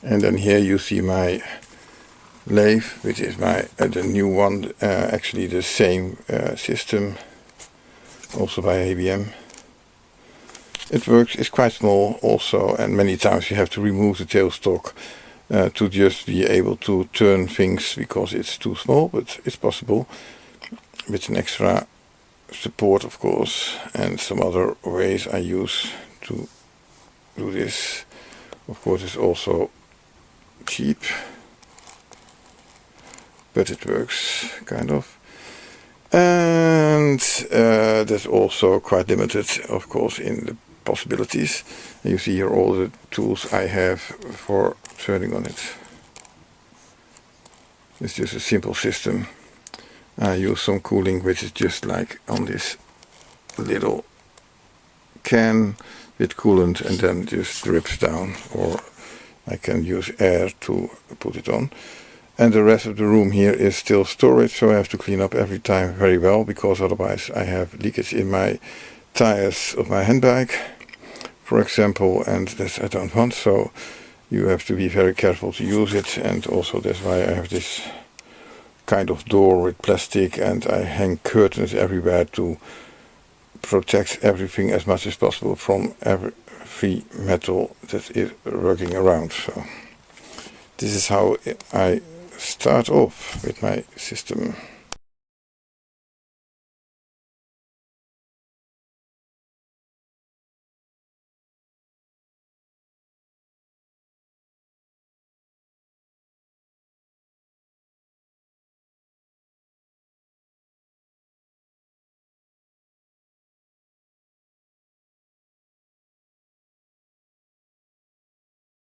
And then here you see my lathe, which is my the new one, actually the same system, also by HBM. It works, it's quite small also, and many times you have to remove the tailstock to just be able to turn things because it's too small, but it's possible with an extra support, of course, and some other ways I use to do this. Of course, it's also cheap, but it works kind of. And that's also quite limited, of course, in the possibilities. You see here all the tools I have for turning on it. It's just a simple system. I use some cooling, which is just like on this little can with coolant, and then just drips down, or I can use air to put it on. And the rest of the room here is still storage, so I have to clean up every time very well, because otherwise I have leakage in my tires of my handbike, for example, and this I don't want, so you have to be very careful to use it. And also that's why I have this kind of door with plastic, and I hang curtains everywhere to protect everything as much as possible from every free metal that is working around. So this is how I start off with my system.